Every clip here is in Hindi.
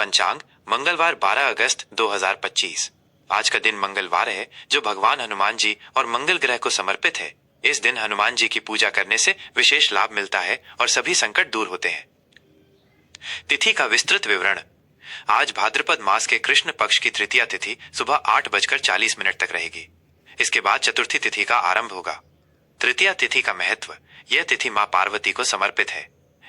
पंचांग मंगलवार 12 अगस्त 2025। आज का दिन मंगलवार है जो भगवान हनुमान जी और मंगल ग्रह को समर्पित है। इस दिन हनुमान जी की पूजा करने से विशेष लाभ मिलता है और सभी संकट दूर होते हैं। तिथि का विस्तृत विवरण। आज भाद्रपद मास के कृष्ण पक्ष की तृतीया तिथि सुबह 8:40 तक रहेगी। इसके बाद चतुर्थी तिथि का आरंभ होगा। तृतीया तिथि का महत्व। यह तिथि मां पार्वती को समर्पित है।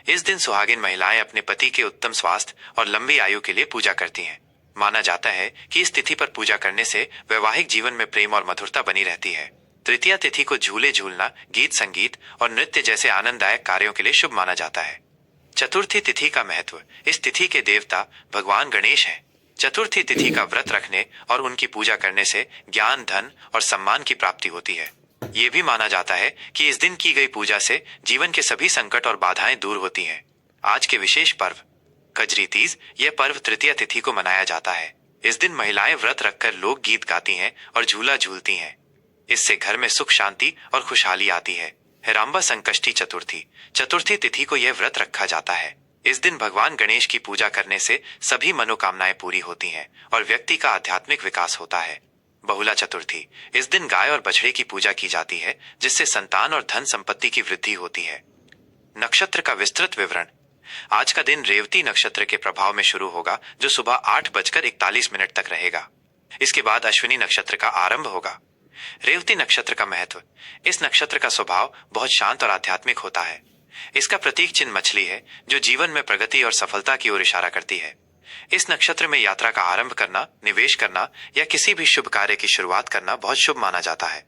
इस दिन सुहागिन महिलाएं अपने पति के उत्तम स्वास्थ्य और लंबी आयु के लिए पूजा करती हैं। माना जाता है कि इस तिथि पर पूजा करने से वैवाहिक जीवन में प्रेम और मधुरता बनी रहती है। तृतीया तिथि को झूले झूलना, गीत संगीत और नृत्य जैसे आनंददायक कार्यों के लिए शुभ माना जाता है। चतुर्थी तिथि का महत्व। इस तिथि के देवता भगवान गणेश हैं। चतुर्थी तिथि का व्रत रखने और उनकी पूजा करने से ज्ञान, धन और सम्मान की प्राप्ति होती है। ये भी माना जाता है कि इस दिन की गई पूजा से जीवन के सभी संकट और बाधाएं दूर होती हैं। आज के विशेष पर्व। कजरी तीज। यह पर्व तृतीया तिथि को मनाया जाता है। इस दिन महिलाएं व्रत रखकर लोक गीत गाती हैं और झूला झूलती हैं। इससे घर में सुख, शांति और खुशहाली आती है। हेराम्बा संकष्टी चतुर्थी। चतुर्थी तिथि को यह व्रत रखा जाता है। इस दिन भगवान गणेश की पूजा करने से सभी मनोकामनाएं पूरी होती हैं और व्यक्ति का आध्यात्मिक विकास होता है। बहुला चतुर्थी। इस दिन गाय और बछड़े की पूजा की जाती है जिससे संतान और धन संपत्ति की वृद्धि होती है। नक्षत्र का विस्तृत विवरण। आज का दिन रेवती नक्षत्र के प्रभाव में शुरू होगा जो सुबह 8:41 तक रहेगा। इसके बाद अश्विनी नक्षत्र का आरंभ होगा। रेवती नक्षत्र का महत्व। इस नक्षत्र का स्वभाव बहुत शांत और आध्यात्मिक होता है। इसका प्रतीक चिन्ह मछली है जो जीवन में प्रगति और सफलता की ओर इशारा करती है। इस नक्षत्र में यात्रा का आरंभ करना, निवेश करना या किसी भी शुभ कार्य की शुरुआत करना बहुत शुभ माना जाता है।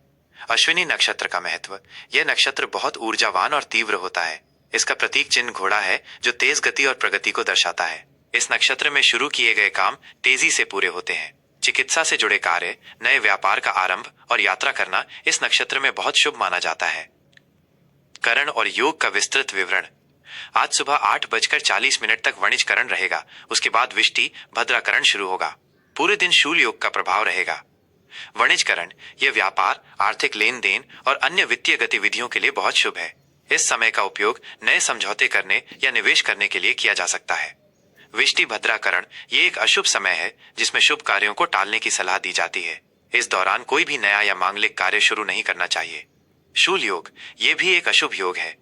अश्विनी नक्षत्र का महत्व। यह नक्षत्र बहुत ऊर्जावान और तीव्र होता है। इसका प्रतीक चिन्ह घोड़ा है जो तेज गति और प्रगति को दर्शाता है। इस नक्षत्र में शुरू किए गए काम तेजी से पूरे होते हैं। चिकित्सा से जुड़े कार्य, नए व्यापार का आरंभ और यात्रा करना इस नक्षत्र में बहुत शुभ माना जाता है। करण और योग का विस्तृत विवरण। आज सुबह 8:40 तक वणिज करण रहेगा। उसके बाद विष्टि भद्राकरण शुरू होगा। पूरे दिन शूल योग का प्रभाव रहेगा। वणिज करण यह व्यापार, आर्थिक लेन देन और अन्य वित्तीय गतिविधियों के लिए बहुत शुभ है। इस समय का उपयोग नए समझौते करने या निवेश करने के लिए किया जा सकता है। विष्टि भद्राकरण ये एक अशुभ समय है जिसमें शुभ कार्यों को टालने की सलाह दी जाती है। इस दौरान कोई भी नया या मांगलिक कार्य शुरू नहीं करना चाहिए। शूल योग ये भी एक अशुभ योग है।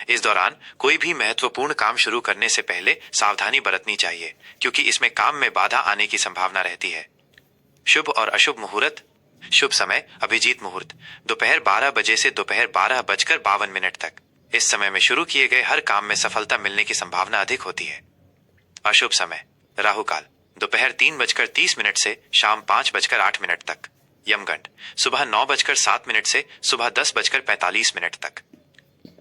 इस दौरान कोई भी महत्वपूर्ण काम शुरू करने से पहले सावधानी बरतनी चाहिए क्योंकि इसमें काम में बाधा आने की संभावना रहती है। शुभ और अशुभ मुहूर्त। शुभ समय अभिजीत मुहूर्त दोपहर 12 बजे से दोपहर 12:52 तक। इस समय में शुरू किए गए हर काम में सफलता मिलने की संभावना अधिक होती है। अशुभ समय राहु काल दोपहर 3:30 से शाम 5:08 तक। यमगंड सुबह 9:07 से सुबह 10:45 तक।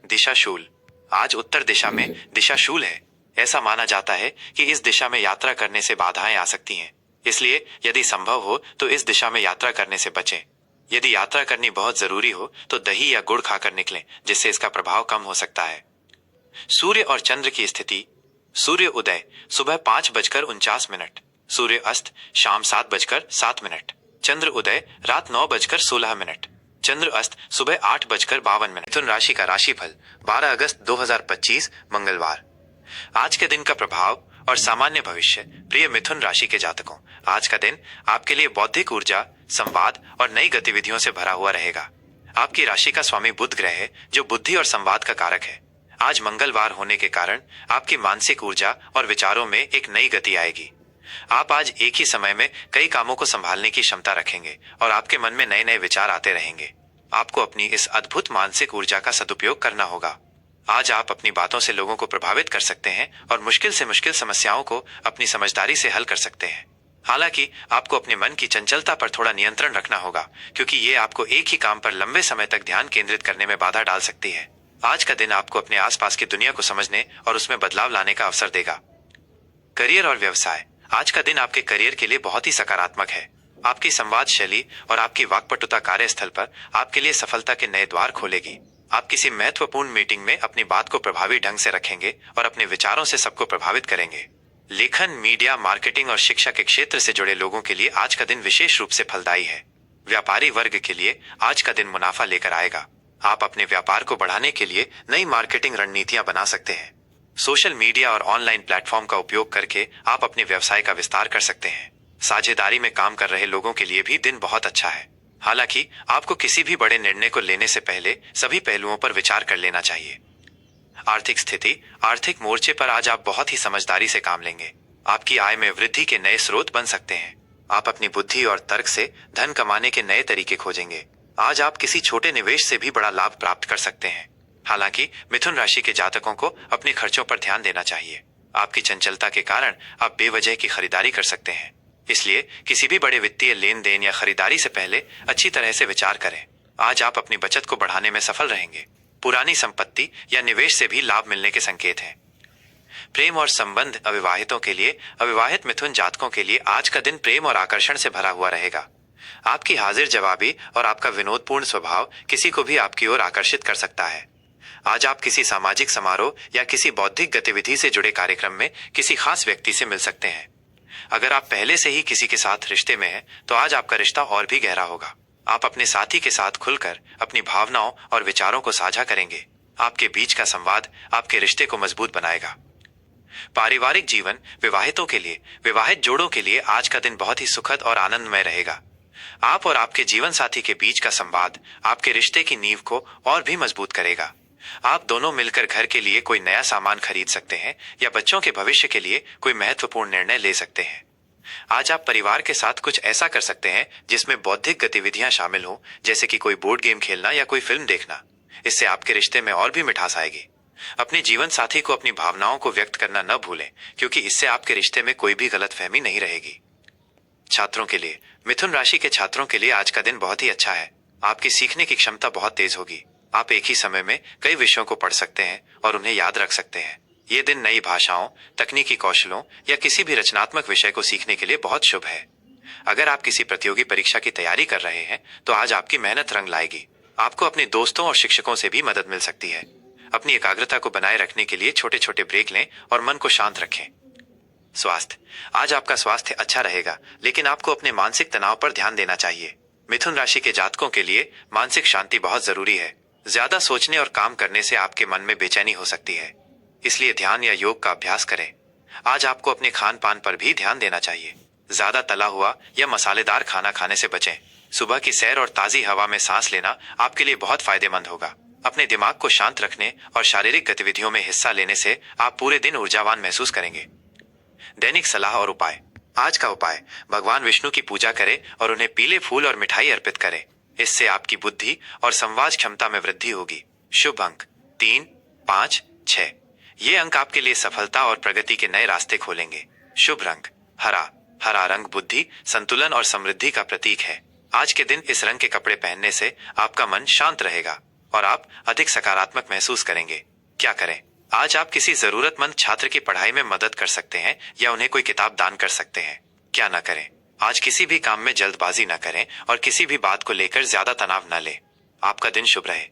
दिशा शूल। आज उत्तर दिशा में दिशा शूल है। ऐसा माना जाता है कि इस दिशा में यात्रा करने से बाधाएं आ सकती हैं। इसलिए यदि संभव हो तो इस दिशा में यात्रा करने से बचें। यदि यात्रा करनी बहुत जरूरी हो तो दही या गुड़ खाकर निकलें जिससे इसका प्रभाव कम हो सकता है। सूर्य और चंद्र की स्थिति। सूर्य उदय सुबह 5:49। सूर्य अस्त शाम 7:07। चंद्र उदय रात 9:16। चंद्र अस्त सुबह 8:52। मिथुन राशि का राशिफल 12 अगस्त 2025 मंगलवार। आज के दिन का प्रभाव और सामान्य भविष्य। प्रिय मिथुन राशि के जातकों, आज का दिन आपके लिए बौद्धिक ऊर्जा, संवाद और नई गतिविधियों से भरा हुआ रहेगा। आपकी राशि का स्वामी बुध ग्रह है जो बुद्धि और संवाद का कारक है। आज मंगलवार होने के कारण आपकी मानसिक ऊर्जा और विचारों में एक नई गति आएगी। आप आज एक ही समय में कई कामों को संभालने की क्षमता रखेंगे और आपके मन में नए नए विचार आते रहेंगे। आपको अपनी इस अद्भुत मानसिक ऊर्जा का सदुपयोग करना होगा। आज आप अपनी बातों से लोगों को प्रभावित कर सकते हैं और मुश्किल से मुश्किल समस्याओं को अपनी समझदारी से हल कर सकते हैं। हालांकि आपको अपने मन की चंचलता पर थोड़ा नियंत्रण रखना होगा क्योंकि ये आपको एक ही काम पर लंबे समय तक ध्यान केंद्रित करने में बाधा डाल सकती है। आज का दिन आपको अपने आसपास की दुनिया को समझने और उसमें बदलाव लाने का अवसर देगा। करियर और व्यवसाय। आज का दिन आपके करियर के लिए बहुत ही सकारात्मक है। आपकी संवाद शैली और आपकी वाक्पटुता कार्यस्थल पर आपके लिए सफलता के नए द्वार खोलेगी। आप किसी महत्वपूर्ण मीटिंग में अपनी बात को प्रभावी ढंग से रखेंगे और अपने विचारों से सबको प्रभावित करेंगे। लेखन, मीडिया, मार्केटिंग और शिक्षा के क्षेत्र से जुड़े लोगों के लिए आज का दिन विशेष रूप से फलदायी है। व्यापारी वर्ग के लिए आज का दिन मुनाफा लेकर आएगा। आप अपने व्यापार को बढ़ाने के लिए नई मार्केटिंग रणनीतियां बना सकते हैं। सोशल मीडिया और ऑनलाइन प्लेटफॉर्म का उपयोग करके आप अपने व्यवसाय का विस्तार कर सकते हैं। साझेदारी में काम कर रहे लोगों के लिए भी दिन बहुत अच्छा है। हालांकि आपको किसी भी बड़े निर्णय को लेने से पहले सभी पहलुओं पर विचार कर लेना चाहिए। आर्थिक स्थिति, आर्थिक मोर्चे पर आज आप बहुत ही समझदारी से काम लेंगे। आपकी आय में वृद्धि के नए स्रोत बन सकते हैं। आप अपनी बुद्धि और तर्क से धन कमाने के नए तरीके खोजेंगे। आज आप किसी छोटे निवेश से भी बड़ा लाभ प्राप्त कर सकते हैं। हालांकि मिथुन राशि के जातकों को अपने खर्चों पर ध्यान देना चाहिए। आपकी चंचलता के कारण आप बेवजह की खरीदारी कर सकते हैं। इसलिए किसी भी बड़े वित्तीय लेन देन या खरीदारी से पहले अच्छी तरह से विचार करें। आज आप अपनी बचत को बढ़ाने में सफल रहेंगे। पुरानी संपत्ति या निवेश से भी लाभ मिलने के संकेत हैं। प्रेम और संबंध, अविवाहितों के लिए, अविवाहित मिथुन जातकों के लिए आज का दिन प्रेम और आकर्षण से भरा हुआ रहेगा। आपकी हाजिर जवाबी और आपका विनोदपूर्ण स्वभाव किसी को भी आपकी ओर आकर्षित कर सकता है। आज आप किसी सामाजिक समारोह या किसी बौद्धिक गतिविधि से जुड़े कार्यक्रम में किसी खास व्यक्ति से मिल सकते हैं। अगर आप पहले से ही किसी के साथ रिश्ते में हैं, तो आज आपका रिश्ता और भी गहरा होगा। आप अपने साथी के साथ खुलकर अपनी भावनाओं और विचारों को साझा करेंगे। आपके बीच का संवाद आपके रिश्ते को मजबूत बनाएगा। पारिवारिक जीवन, विवाहितों के लिए, विवाहित जोड़ों के लिए आज का दिन बहुत ही सुखद और आनंदमय रहेगा। आप और आपके जीवन साथी के बीच का संवाद आपके रिश्ते की नींव को और भी मजबूत करेगा। आप दोनों मिलकर घर के लिए कोई नया सामान खरीद सकते हैं या बच्चों के भविष्य के लिए कोई महत्वपूर्ण निर्णय ले सकते हैं। आज आप परिवार के साथ कुछ ऐसा कर सकते हैं जिसमें बौद्धिक गतिविधियां शामिल हों, जैसे कि कोई बोर्ड गेम खेलना या कोई फिल्म देखना। इससे आपके रिश्ते में और भी मिठास आएगी। अपने जीवन साथी को अपनी भावनाओं को व्यक्त करना न भूलें, क्योंकि इससे आपके रिश्ते में कोई भी गलतफहमी नहीं रहेगी। छात्रों के लिए, मिथुन राशि के छात्रों के लिए आज का दिन बहुत ही अच्छा है। आपकी सीखने की क्षमता बहुत तेज होगी। आप एक ही समय में कई विषयों को पढ़ सकते हैं और उन्हें याद रख सकते हैं। ये दिन नई भाषाओं, तकनीकी कौशलों या किसी भी रचनात्मक विषय को सीखने के लिए बहुत शुभ है। अगर आप किसी प्रतियोगी परीक्षा की तैयारी कर रहे हैं, तो आज आपकी मेहनत रंग लाएगी। आपको अपने दोस्तों और शिक्षकों से भी मदद मिल सकती है। अपनी एकाग्रता को बनाए रखने के लिए छोटे छोटे ब्रेक लें और मन को शांत रखें। स्वास्थ्य, आज आपका स्वास्थ्य अच्छा रहेगा, लेकिन आपको अपने मानसिक तनाव पर ध्यान देना चाहिए। मिथुन राशि के जातकों के लिए मानसिक शांति बहुत जरूरी है। ज्यादा सोचने और काम करने से आपके मन में बेचैनी हो सकती है, इसलिए ध्यान या योग का अभ्यास करें। आज आपको अपने खान पान पर भी ध्यान देना चाहिए। ज्यादा तला हुआ या मसालेदार खाना खाने से बचें। सुबह की सैर और ताजी हवा में सांस लेना आपके लिए बहुत फायदेमंद होगा। अपने दिमाग को शांत रखने और शारीरिक गतिविधियों में हिस्सा लेने से आप पूरे दिन ऊर्जावान महसूस करेंगे। दैनिक सलाह और उपाय। आज का उपाय, भगवान विष्णु की पूजा करें और उन्हें पीले फूल और मिठाई अर्पित करें। इससे आपकी बुद्धि और संवाद क्षमता में वृद्धि होगी। शुभ अंक 3, 5, 6। ये अंक आपके लिए सफलता और प्रगति के नए रास्ते खोलेंगे। शुभ रंग हरा। हरा रंग बुद्धि, संतुलन और समृद्धि का प्रतीक है। आज के दिन इस रंग के कपड़े पहनने से आपका मन शांत रहेगा और आप अधिक सकारात्मक महसूस करेंगे। क्या करें? आज आप किसी जरूरतमंद छात्र की पढ़ाई में मदद कर सकते हैं या उन्हें कोई किताब दान कर सकते हैं। क्या न करें? आज किसी भी काम में जल्दबाजी न करें और किसी भी बात को लेकर ज्यादा तनाव न लें। आपका दिन शुभ रहे।